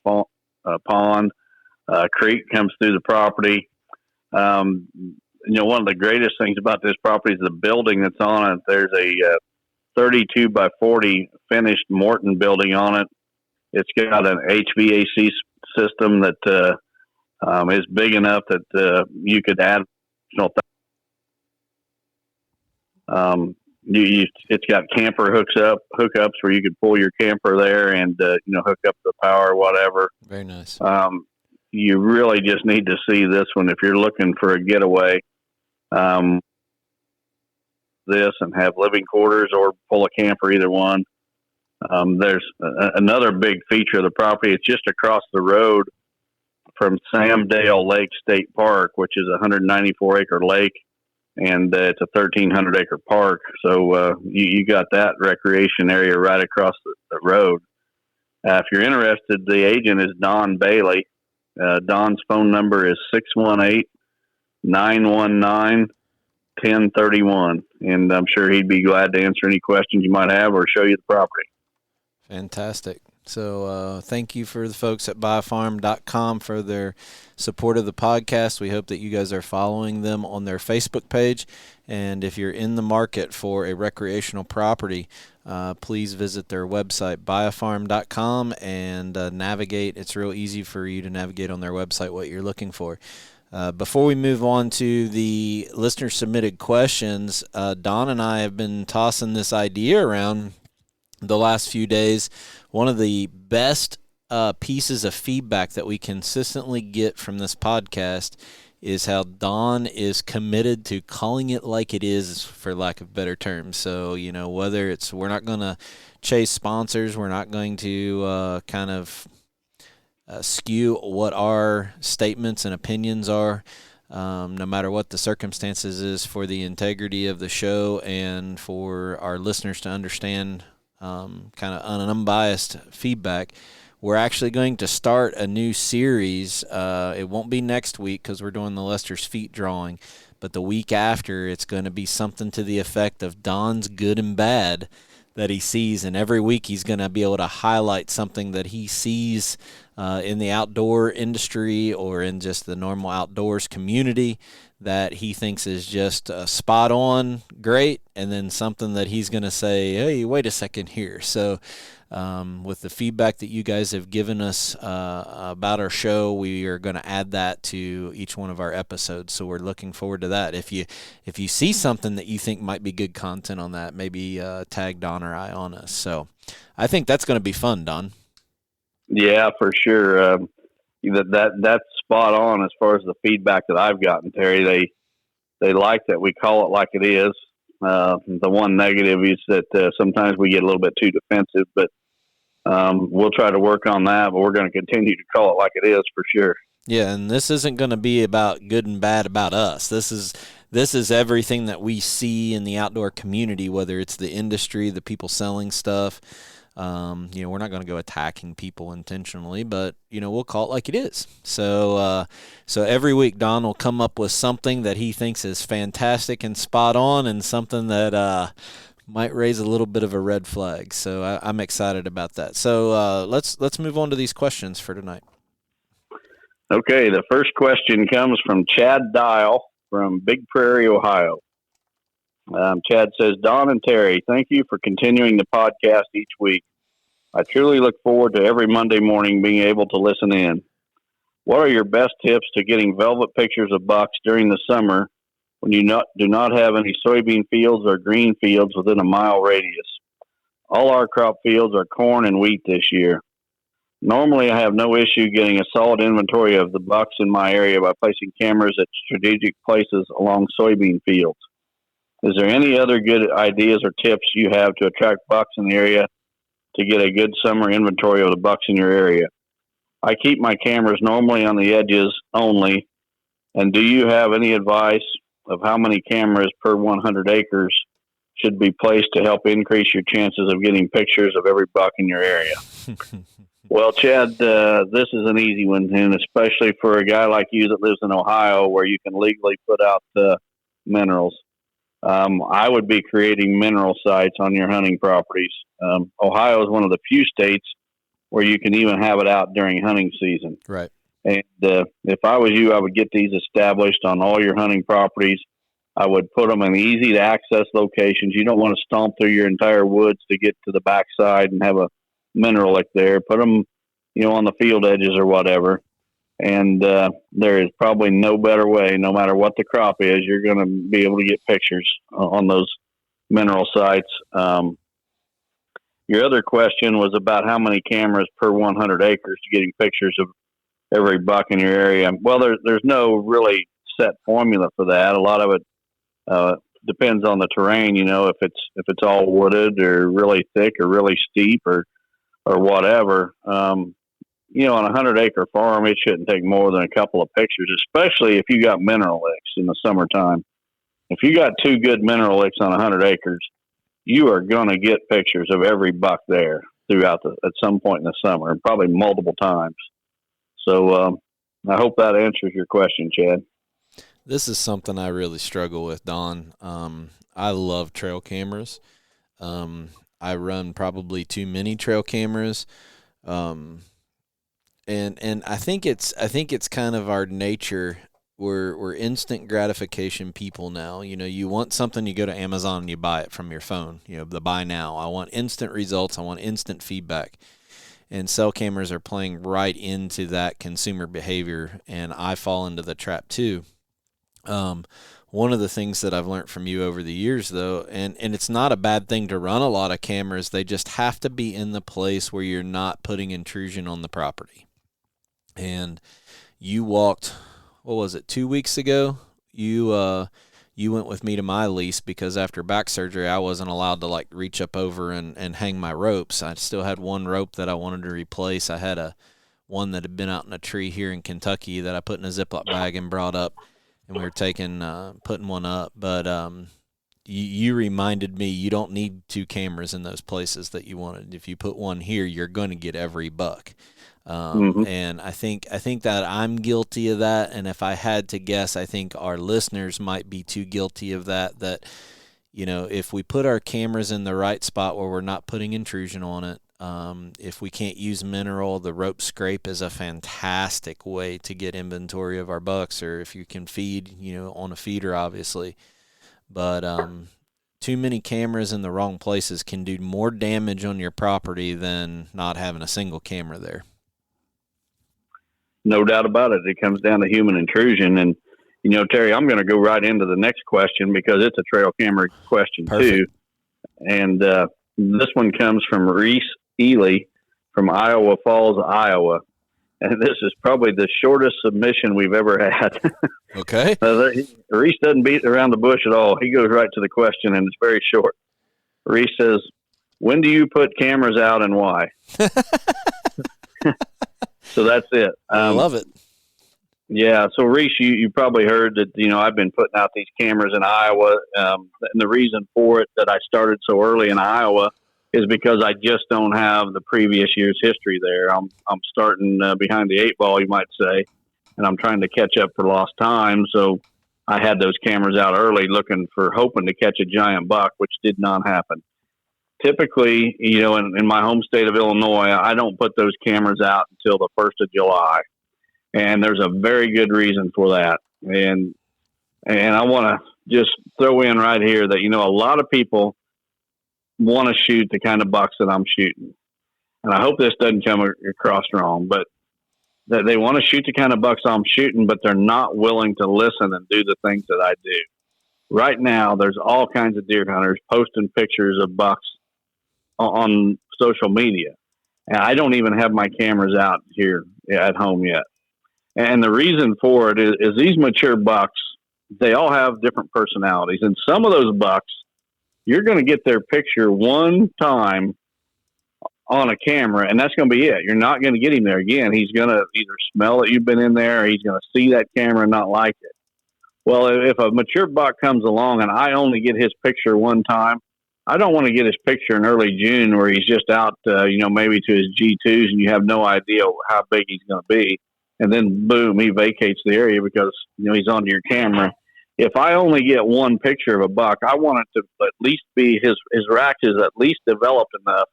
pond. A creek comes through the property. One of the greatest things about this property is the building that's on it. There's a 32 by 40 finished Morton building on it. It's got an HVAC system that is big enough that you could add additional it's got camper hookups where you could pull your camper there and hook up the power or whatever. Very nice. You really just need to see this one if you're looking for a getaway. This and have living quarters or pull a camper, either one. There's another big feature of the property. It's just across the road from Samdale Lake State Park, which is a 194-acre lake, and it's a 1,300-acre park. So you got that recreation area right across the road. If you're interested, the agent is Don Bailey. Don's phone number is 618-919-1031, and I'm sure he'd be glad to answer any questions you might have or show you the property. Fantastic. So thank you for the folks at buyfarm.com for their support of the podcast. We hope that you guys are following them on their Facebook page. And if you're in the market for a recreational property, please visit their website, buyfarm.com, and navigate. It's real easy for you to navigate on their website what you're looking for. Before we move on to the listener-submitted questions, Don and I have been tossing this idea around the last few days. One of the best pieces of feedback that we consistently get from this podcast is how Don is committed to calling it like it is, for lack of better terms. So, whether it's we're not going to chase sponsors, we're not going to skew what our statements and opinions are, no matter what the circumstances is, for the integrity of the show and for our listeners to understand kind of an unbiased feedback. We're actually going to start a new series. It won't be next week because we're doing the Lester's Feet drawing, but the week after it's going to be something to the effect of Don's good and bad that he sees, and every week he's going to be able to highlight something that he sees in the outdoor industry or in just the normal outdoors community that he thinks is just spot on, great, and then something that he's going to say, hey, wait a second here. So with the feedback that you guys have given us about our show, we are going to add that to each one of our episodes. So we're looking forward to that. If you see something that you think might be good content on that, maybe tag Don or I on us. So I think that's going to be fun, Don. Yeah, for sure. That's spot on as far as the feedback that I've gotten, Terry. They like that we call it like it is. The one negative is that sometimes we get a little bit too defensive, but we'll try to work on that. But we're going to continue to call it like it is for sure. Yeah, and this isn't going to be about good and bad about us. This is everything that we see in the outdoor community, whether it's the industry, the people selling stuff. We're not going to go attacking people intentionally, but we'll call it like it is. So every week Don will come up with something that he thinks is fantastic and spot on, and something that might raise a little bit of a red flag. So I'm excited about that. So let's move on to these questions for tonight. Okay, the first question comes from Chad Dial from Big Prairie, Ohio. Chad says, Don and Terry, thank you for continuing the podcast each week. I truly look forward to every Monday morning being able to listen in. What are your best tips to getting velvet pictures of bucks during the summer when you do not have any soybean fields or green fields within a mile radius? All our crop fields are corn and wheat this year. Normally, I have no issue getting a solid inventory of the bucks in my area by placing cameras at strategic places along soybean fields. Is there any other good ideas or tips you have to attract bucks in the area to get a good summer inventory of the bucks in your area? I keep my cameras normally on the edges only. And do you have any advice of how many cameras per 100 acres should be placed to help increase your chances of getting pictures of every buck in your area? Well, Chad, this is an easy one, and especially for a guy like you that lives in Ohio where you can legally put out minerals. I would be creating mineral sites on your hunting properties. Ohio is one of the few states where you can even have it out during hunting season. Right. And if I was you, I would get these established on all your hunting properties. I would put them in easy to access locations. You don't want to stomp through your entire woods to get to the backside and have a mineral lick there. Put them, on the field edges or whatever. And there is probably no better way, no matter what the crop is, you're going to be able to get pictures on those mineral sites. Your other question was about how many cameras per 100 acres to getting pictures of every buck in your area. Well, there's no really set formula for that. A lot of it depends on the terrain. If it's all wooded or really thick or really steep or whatever. On a 100-acre farm, it shouldn't take more than a couple of pictures, especially if you got mineral licks in the summertime. If you got 2 good mineral licks on 100 acres, you are going to get pictures of every buck there at some point in the summer, and probably multiple times. So I hope that answers your question, Chad. This is something I really struggle with, Don. I love trail cameras. I run probably too many trail cameras. And I think it's kind of our nature. We're instant gratification people now. You want something, you go to Amazon and you buy it from your phone. The buy now. I want instant results. I want instant feedback. And cell cameras are playing right into that consumer behavior, and I fall into the trap too. One of the things that I've learned from you over the years, though, and it's not a bad thing to run a lot of cameras, they just have to be in the place where you're not putting intrusion on the property. And you walked, 2 weeks ago? You went with me to my lease because after back surgery, I wasn't allowed to reach up over and hang my ropes. I still had one rope that I wanted to replace. I had one that had been out in a tree here in Kentucky that I put in a Ziploc bag and brought up, and we were putting one up. But you reminded me you don't need 2 cameras in those places that you wanted. If you put one here, you're going to get every buck. And I think that I'm guilty of that. And if I had to guess, I think our listeners might be too guilty of that, if we put our cameras in the right spot where we're not putting intrusion on it, if we can't use mineral, the rope scrape is a fantastic way to get inventory of our bucks, or if you can feed, on a feeder, obviously. But, too many cameras in the wrong places can do more damage on your property than not having a single camera there. No doubt about it. It comes down to human intrusion. And, Terry, I'm going to go right into the next question because it's a trail camera question. Perfect. Too. And this one comes from Reese Ely from Iowa Falls, Iowa. And this is probably the shortest submission we've ever had. Okay. Reese doesn't beat around the bush at all. He goes right to the question, and it's very short. Reese says, when do you put cameras out and why? So that's it. I love it. Yeah. So Reese, you probably heard that, I've been putting out these cameras in Iowa. And the reason for it that I started so early in Iowa is because I just don't have the previous year's history there. I'm starting behind the eight ball, you might say, and I'm trying to catch up for lost time. So I had those cameras out early hoping to catch a giant buck, which did not happen. Typically, in my home state of Illinois, I don't put those cameras out until the 1st of July. And there's a very good reason for that. And I want to just throw in right here that, a lot of people want to shoot the kind of bucks that I'm shooting. And I hope this doesn't come across wrong, but that they want to shoot the kind of bucks I'm shooting, but they're not willing to listen and do the things that I do. Right now, there's all kinds of deer hunters posting pictures of bucks on social media. And I don't even have my cameras out here at home yet. And the reason for it is these mature bucks, they all have different personalities. And some of those bucks, you're going to get their picture one time on a camera, and that's going to be it. You're not going to get him there again. He's going to either smell that you've been in there, or he's going to see that camera and not like it. Well, if a mature buck comes along and I only get his picture one time, I don't want to get his picture in early June where he's just out, maybe to his G2s and you have no idea how big he's going to be. And then, boom, he vacates the area because, he's onto your camera. If I only get one picture of a buck, I want it to at least be his rack is at least developed enough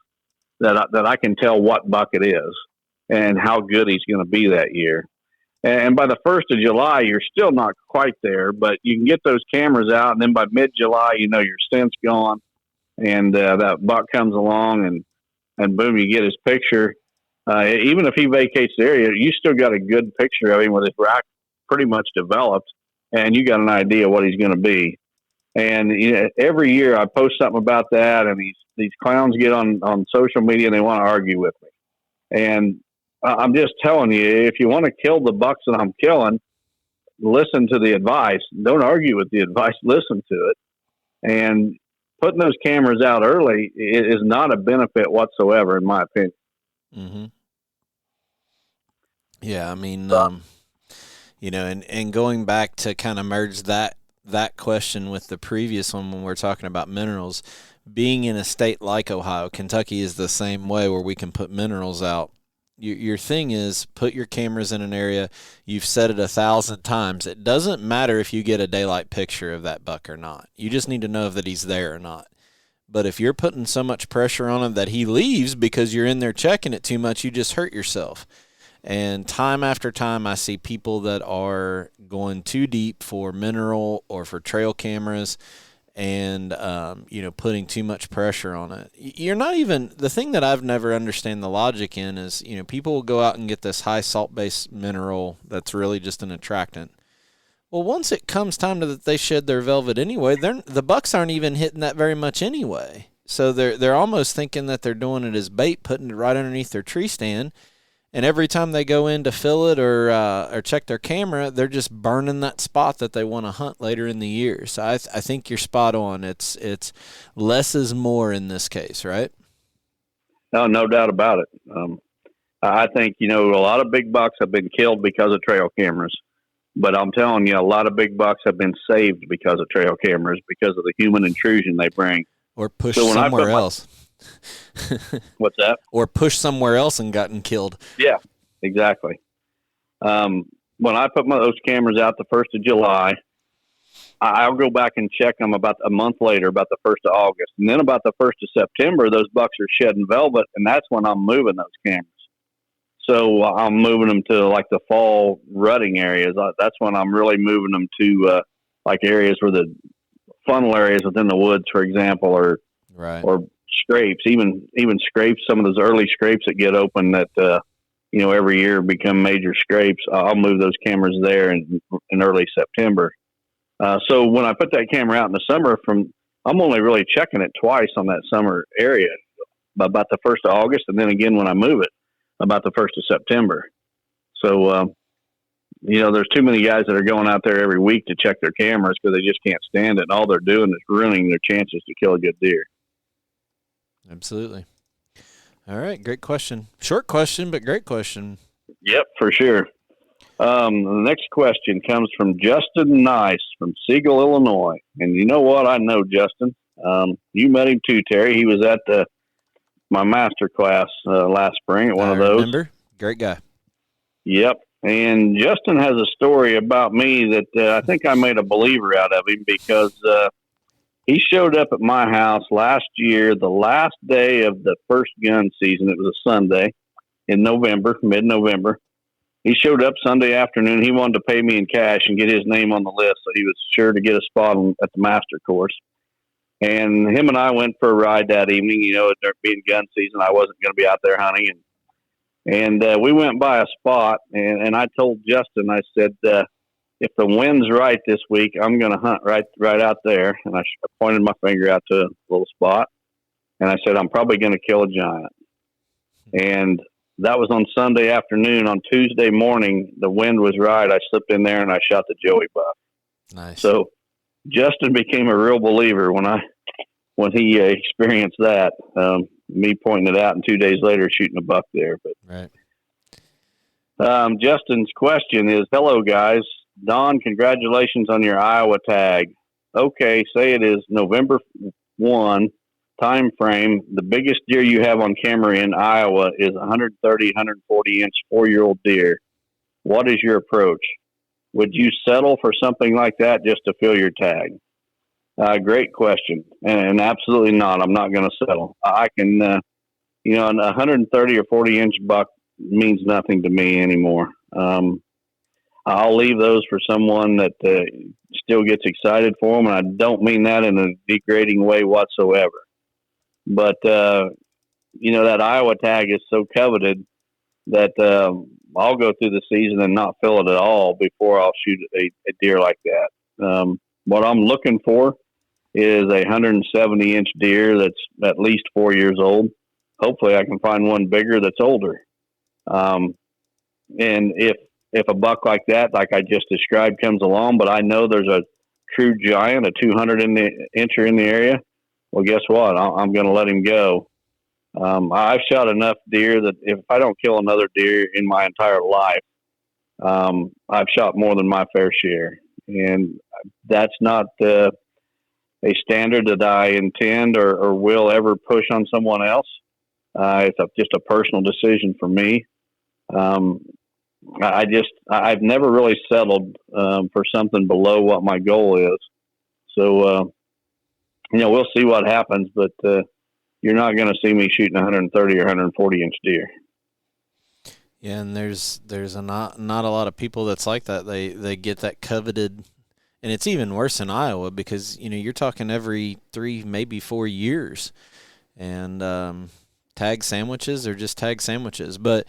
that I can tell what buck it is and how good he's going to be that year. And by the 1st of July, you're still not quite there, but you can get those cameras out, and then by mid-July, your scent's gone, and that buck comes along, and boom, you get his picture. Even if he vacates the area, you still got a good picture of him with his rack pretty much developed, and you got an idea what he's going to be. And every year I post something about that, and these clowns get on social media and they want to argue with me. And I'm just telling you, if you want to kill the bucks that I'm killing, listen to the advice. Don't argue with the advice. Listen to it. And putting those cameras out early is not a benefit whatsoever, in my opinion. Mm-hmm. Yeah, I mean, and going back to kind of merge that question with the previous one when we're talking about minerals, being in a state like Ohio, Kentucky is the same way where we can put minerals out. Your thing is put your cameras in an area. You've said it 1,000 times. It doesn't matter if you get a daylight picture of that buck or not. You just need to know that he's there or not. But if you're putting so much pressure on him that he leaves because you're in there checking it too much, you just hurt yourself. And time after time, I see people that are going too deep for mineral or for trail cameras and, putting too much pressure on it. You're not even – the thing that I've never understand the logic in is, people will go out and get this high salt-based mineral that's really just an attractant. Well, once it comes time that they shed their velvet anyway, the bucks aren't even hitting that very much anyway. So they're almost thinking that they're doing it as bait, putting it right underneath their tree stand. And every time they go in to fill it or check their camera, they're just burning that spot that they want to hunt later in the year. So I think you're spot on. It's less is more in this case, right? No doubt about it. I think, a lot of big bucks have been killed because of trail cameras. But I'm telling you, a lot of big bucks have been saved because of trail cameras, because of the human intrusion they bring. Or pushed somewhere else. What's that? Or pushed somewhere else and gotten killed. Yeah, exactly. When I put those cameras out the 1st of July, I'll go back and check them about a month later, about the 1st of August. And then about the 1st of September, those bucks are shedding velvet, and that's when I'm moving those cameras. So I'm moving them to like the fall rutting areas. That's when I'm really moving them to like areas where the funnel areas within the woods, for example, or scrapes, even scrapes, some of those early scrapes that get open that, every year become major scrapes. I'll move those cameras there in early September. So when I put that camera out in the summer I'm only really checking it twice on that summer area. about the 1st of August, and then again when I move it about the 1st of September. So, there's too many guys that are going out there every week to check their cameras because they just can't stand it. And all they're doing is ruining their chances to kill a good deer. Absolutely. All right. Great question. Short question, but great question. Yep, for sure. The next question comes from Justin Nice from Siegel, Illinois. And you know what? I know Justin. You met him too, Terry. He was at my master class last spring at one of those. Remember? Great guy. Yep. And Justin has a story about me that I think I made a believer out of him because he showed up at my house last year, the last day of the first gun season. It was a Sunday in November, mid-November. He showed up Sunday afternoon. He wanted to pay me in cash and get his name on the list, so he was sure to get a spot at the master course. And him and I went for a ride that evening. There being gun season, I wasn't going to be out there hunting. And we went by a spot, and I told Justin, I said, if the wind's right this week, I'm going to hunt right out there. And I pointed my finger out to a little spot, and I said, I'm probably going to kill a giant. And that was on Sunday afternoon. On Tuesday morning, the wind was right. I slipped in there and I shot the joey buck. Nice. So Justin became a real believer when he experienced that. Me pointing it out, and 2 days later shooting a buck there. But right. Justin's question is, hello guys. Don, congratulations on your Iowa tag. Okay, say it is November 1 time frame. The biggest deer you have on camera in Iowa is 130, 140 inch 4-year-old deer. What is your approach? Would you settle for something like that just to fill your tag? Great question. And absolutely not. I'm not going to settle. I can, a 130 or 40 inch buck means nothing to me anymore. I'll leave those for someone that still gets excited for them. And I don't mean that in a degrading way whatsoever. But, that Iowa tag is so coveted that I'll go through the season and not fill it at all before I'll shoot a deer like that. What I'm looking for is a 170 inch deer that's at least 4 years old. Hopefully I can find one bigger that's older. And if a buck like that, like I just described, comes along, but I know there's a true giant, a 200 incher in the area, well, guess what? I'm going to let him go. I've shot enough deer that if I don't kill another deer in my entire life, I've shot more than my fair share. And that's not a standard that I intend or will ever push on someone else. It's just a personal decision for me. I've never really settled for something below what my goal is. So, we'll see what happens, but you're not going to see me shooting 130 or 140 inch deer. Yeah, and there's not a lot of people that's like that. They get that coveted, and it's even worse in Iowa because you're talking every 3, maybe 4 years, and tag sandwiches are just tag sandwiches. But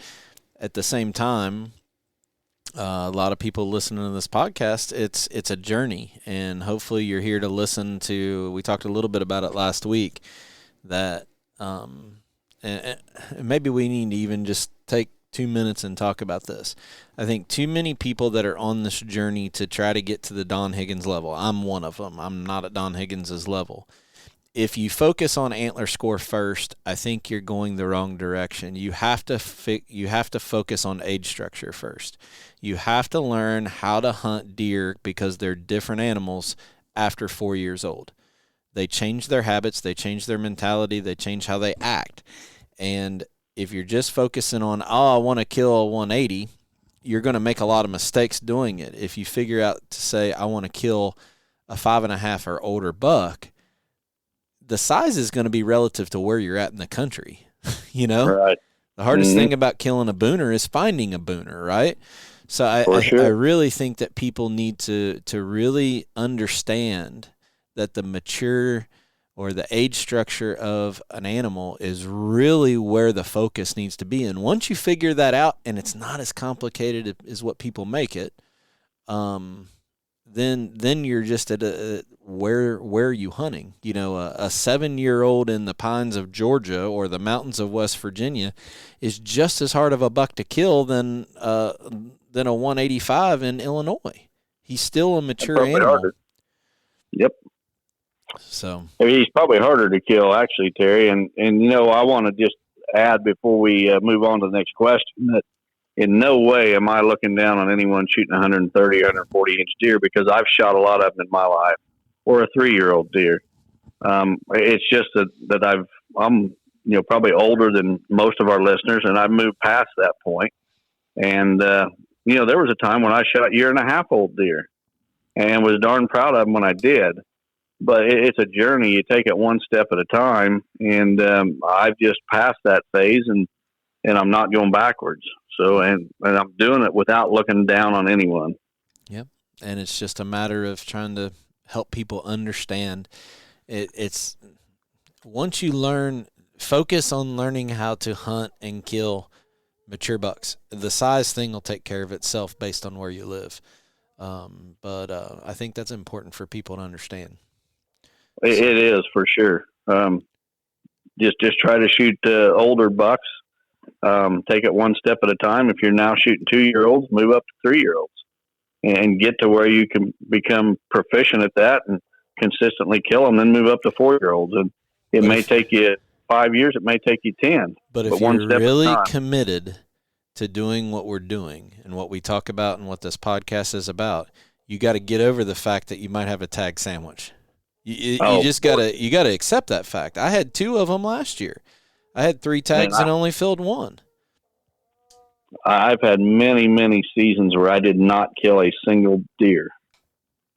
at the same time, a lot of people listening to this podcast, it's a journey, and hopefully you're here to listen to. We talked a little bit about it last week. That and maybe we need to even just take 2 minutes and talk about this. I think too many people that are on this journey to try to get to the Don Higgins level. I'm one of them. I'm not at Don Higgins's level. If you focus on antler score first, I think you're going the wrong direction. You have to focus on age structure first. You have to learn how to hunt deer because they're different animals after 4 years old. They change their habits, they change their mentality, they change how they act. And if you're just focusing on, I want to kill a 180, you're going to make a lot of mistakes doing it. If you figure out to say, I want to kill a 5.5 or older buck, the size is going to be relative to where you're at in the country. Right. The hardest thing about killing a booner is finding a booner, right? So I really think that people need to really understand that the mature or the age structure of an animal is really where the focus needs to be. And once you figure that out, and it's not as complicated as what people make it, then you're just at where are you hunting? You know, a 7-year-old in the pines of Georgia or the mountains of West Virginia is just as hard of a buck to kill than a 185 in Illinois. He's still a mature animal. Harder. Yep. So he's probably harder to kill, actually, Terry. And you know, I want to just add before we move on to the next question that in no way am I looking down on anyone shooting 130, 140 inch deer, because I've shot a lot of them in my life, or a 3-year-old deer. It's just that I'm probably older than most of our listeners, and I've moved past that point. And there was a time when I shot 1.5-year-old deer, and was darn proud of them when I did. But it's a journey. You take it one step at a time, and I've just passed that phase, and I'm not going backwards. So, and I'm doing it without looking down on anyone. Yep, and it's just a matter of trying to help people understand. It's once you focus on learning how to hunt and kill mature bucks, the size thing will take care of itself based on where you live. But I think that's important for people to understand. It is for sure. Just try to shoot older bucks. Take it one step at a time. If you're now shooting 2-year-olds, move up to 3-year-olds, and get to where you can become proficient at that and consistently kill them. Then move up to 4-year-olds, and it may take you 5 years. It may take you 10. But if you're really committed to doing what we're doing and what we talk about and what this podcast is about, you got to get over the fact that you might have a tag sandwich. You just gotta accept that fact. I had 2 of them last year. I had 3 tags and only filled 1. I've had many, many seasons where I did not kill a single deer.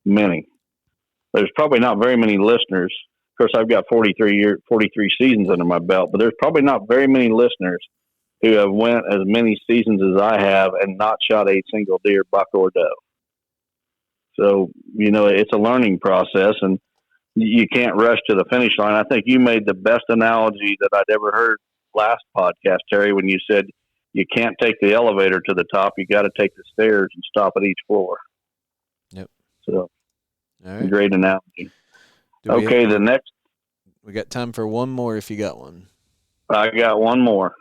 Many. There's probably not very many listeners. Of course, I've got 43 seasons under my belt, but there's probably not very many listeners who have went as many seasons as I have and not shot a single deer, buck or doe. So, it's a learning process, and you can't rush to the finish line. I think you made the best analogy that I'd ever heard last podcast, Terry, when you said you can't take the elevator to the top. You got to take the stairs and stop at each floor. Yep. So, all right. Great analogy. We got time for one more if you got one. I got one more.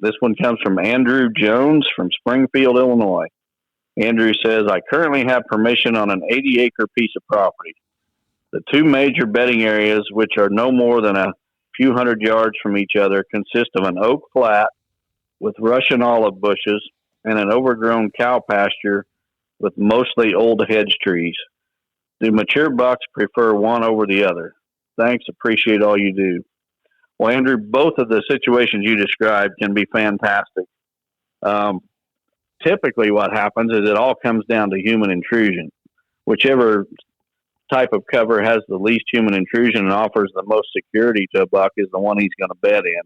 This one comes from Andrew Jones from Springfield, Illinois. Andrew says, I currently have permission on an 80-acre piece of property. The 2 major bedding areas, which are no more than a few hundred yards from each other, consist of an oak flat with Russian olive bushes and an overgrown cow pasture with mostly old hedge trees. Do mature bucks prefer one over the other? Thanks. Appreciate all you do. Well, Andrew, both of the situations you described can be fantastic. Typically what happens is it all comes down to human intrusion. Whichever type of cover has the least human intrusion and offers the most security to a buck is the one he's going to bed in.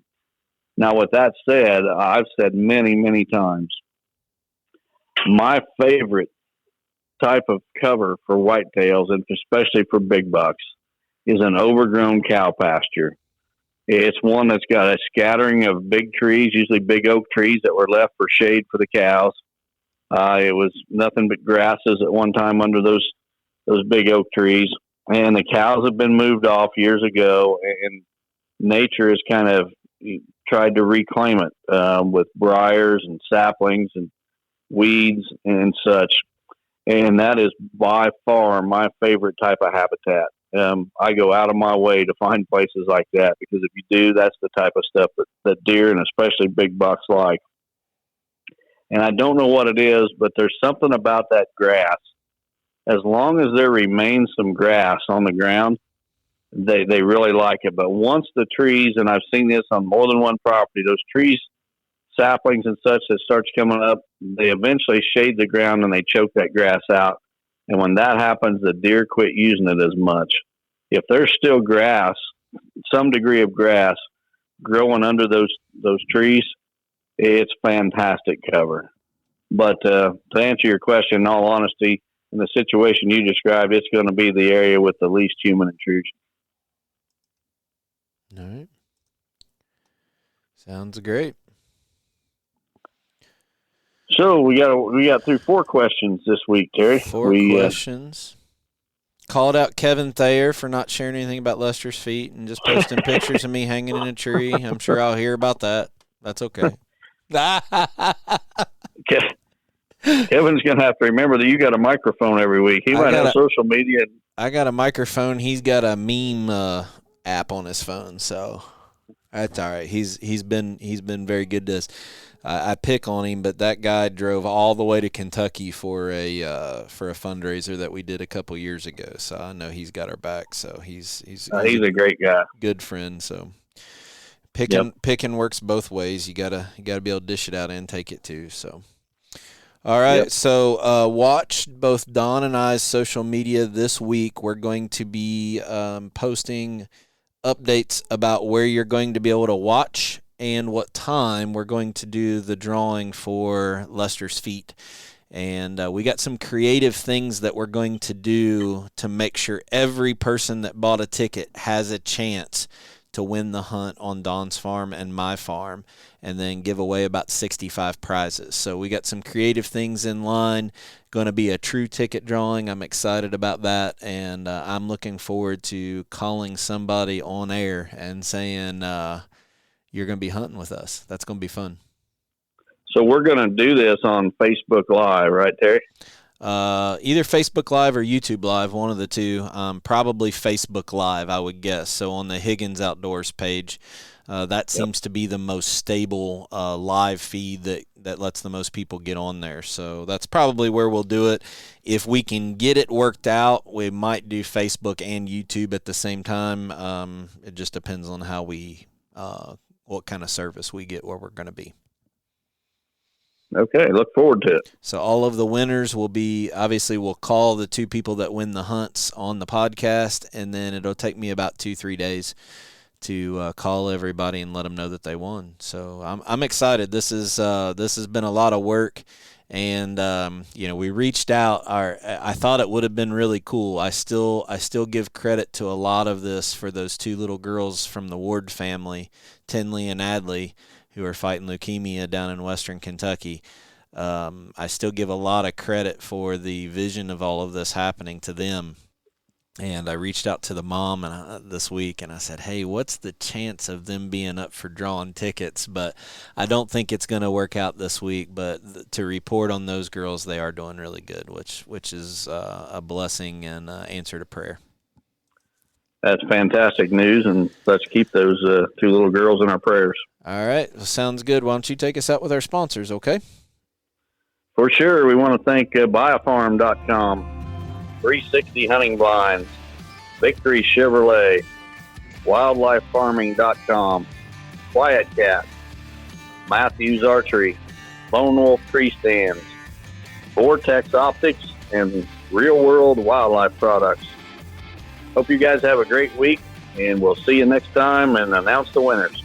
Now, with that said, I've said many, many times, my favorite type of cover for whitetails, and especially for big bucks, is an overgrown cow pasture. It's one that's got a scattering of big trees, usually big oak trees that were left for shade for the cows. It was nothing but grasses at one time under those big oak trees, and the cows have been moved off years ago, and nature has kind of tried to reclaim it with briars and saplings and weeds and such. And that is by far my favorite type of habitat. I go out of my way to find places like that, because if you do, that's the type of stuff that deer and especially big bucks like. And I don't know what it is, but there's something about that grass. As long as there remains some grass on the ground, they really like it. But once the trees, and I've seen this on more than one property, those trees, saplings and such that starts coming up, they eventually shade the ground and they choke that grass out. And when that happens, the deer quit using it as much. If there's still grass, some degree of grass growing under those trees, it's fantastic cover. But to answer your question, in all honesty, in the situation you described, it's going to be the area with the least human intrusion. All right. Sounds great. So we got through 4 questions this week, Terry. 4 questions. Called out Kevin Thayer for not sharing anything about Lester's feet and just posting pictures of me hanging in a tree. I'm sure I'll hear about that. That's okay. Kevin's going to have to remember that you got a microphone every week. He might have social media. I got a microphone. He's got a meme app on his phone, so that's all right. He's been very good to us. I pick on him, but that guy drove all the way to Kentucky for a fundraiser that we did a couple years ago. So I know he's got our back. So he's a great guy, good friend. So picking works both ways. You gotta be able to dish it out and take it too. So. All right, so watch both Don and I's social media this week. We're going to be posting updates about where you're going to be able to watch and what time we're going to do the drawing for Lester's feet. And we got some creative things that we're going to do to make sure every person that bought a ticket has a chance to win the hunt on Don's farm and my farm, and then give away about 65 prizes. So we got some creative things in line. Going to be a true ticket drawing. I'm excited about that, and I'm looking forward to calling somebody on air and saying you're going to be hunting with us. That's going to be fun. So we're going to do this on Facebook Live, right, Terry? Either Facebook Live or YouTube Live, one of the two. Probably Facebook Live, I would guess. So on the Higgins Outdoors page, that seems to be the most stable live feed that lets the most people get on there. So that's probably where we'll do it. If we can get it worked out, we might do Facebook and YouTube at the same time. It just depends on how what kind of service we get where we're going to be. Okay, look forward to it. So all of the winners will be, obviously we'll call the 2 people that win the hunts on the podcast, and then it'll take me about 2-3 days to call everybody and let them know that they won. So I'm excited. This has been a lot of work, and we reached out. I thought it would have been really cool. I still give credit to a lot of this for those 2 little girls from the Ward family, Tinley and Adley, who are fighting leukemia down in western Kentucky. I still give a lot of credit for the vision of all of this happening to them. And I reached out to the mom this week, and I said, hey, what's the chance of them being up for drawing tickets? But I don't think it's going to work out this week. But to report on those girls, they are doing really good, which is a blessing and answer to prayer. That's fantastic news, and let's keep those 2 little girls in our prayers. All right. Well, sounds good. Why don't you take us out with our sponsors, okay? For sure. We want to thank BuyAFarm.com, 360 Hunting Blinds, Victory Chevrolet, WildlifeFarming.com, Quiet Cat, Matthews Archery, Lone Wolf Tree Stands, Vortex Optics, and Real World Wildlife Products. Hope you guys have a great week, and we'll see you next time and announce the winners.